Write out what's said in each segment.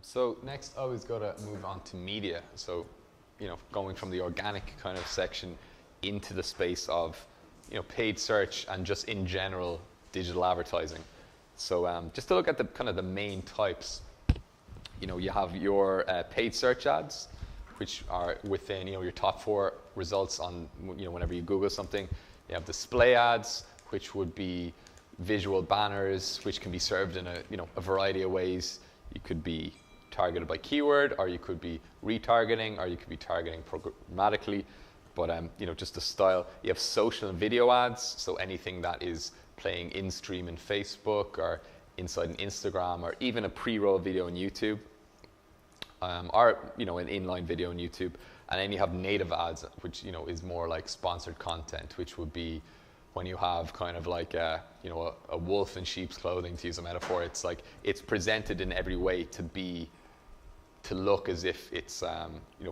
So next I was going to move on to media. So, going from the organic kind of section into the space of, paid search and just in general digital advertising. So just to look at the kind of the main types, you have your paid search ads, which are within, your top 4 results on, whenever you Google something. You have display ads, which would be visual banners, which can be served in a variety of ways. You could be targeted by keyword, or you could be retargeting, or you could be targeting programmatically. But just the style. You have social and video ads, so anything that is playing in-stream in Facebook or inside an Instagram, or even a pre-roll video on YouTube, or an inline video on YouTube. And then you have native ads, which is more like sponsored content, which would be when you have kind of like a wolf in sheep's clothing, to use a metaphor. It's like it's presented in every way to look as if it's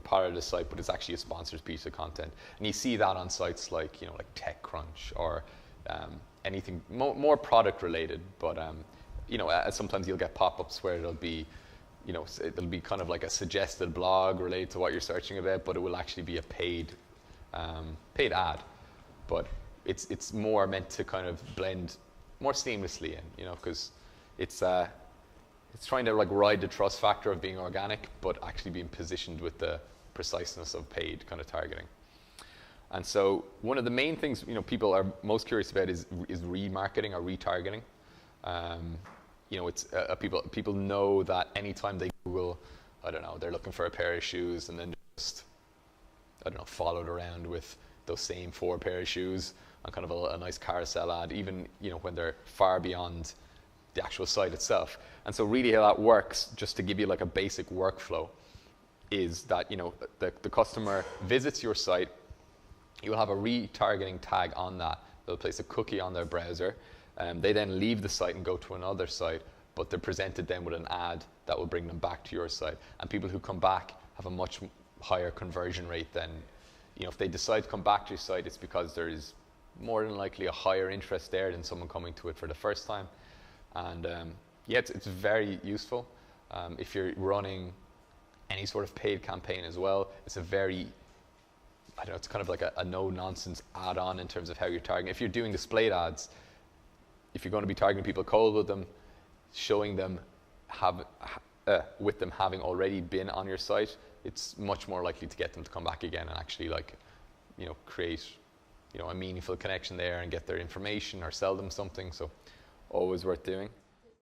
part of the site, but it's actually a sponsored piece of content. And you see that on sites like like TechCrunch or anything more product related. But sometimes you'll get pop-ups where it'll be kind of like a suggested blog related to what you're searching about, but it will actually be a paid ad. But it's more meant to kind of blend more seamlessly in, because it's trying to like ride the trust factor of being organic, but actually being positioned with the preciseness of paid kind of targeting. And so one of the main things people are most curious about is remarketing or retargeting. It's people know that anytime they Google, I don't know, they're looking for a pair of shoes, and then just followed around with those same 4 pair of shoes on kind of a nice carousel ad, even when they're far beyond the actual site itself. And so really how that works, just to give you like a basic workflow, is that the customer visits your site. You will have a retargeting tag on that. They'll place a cookie on their browser. They then leave the site and go to another site, but they're presented then with an ad that will bring them back to your site. And people who come back have a much higher conversion rate than, if they decide to come back to your site, it's because there is more than likely a higher interest there than someone coming to it for the first time. And it's very useful. If you're running any sort of paid campaign as well, it's a very, it's kind of like a no-nonsense add-on in terms of how you're targeting. If you're doing displayed ads, if you're going to be targeting people cold with them, showing them with them having already been on your site, it's much more likely to get them to come back again and actually create a meaningful connection there and get their information or sell them something. So always worth doing.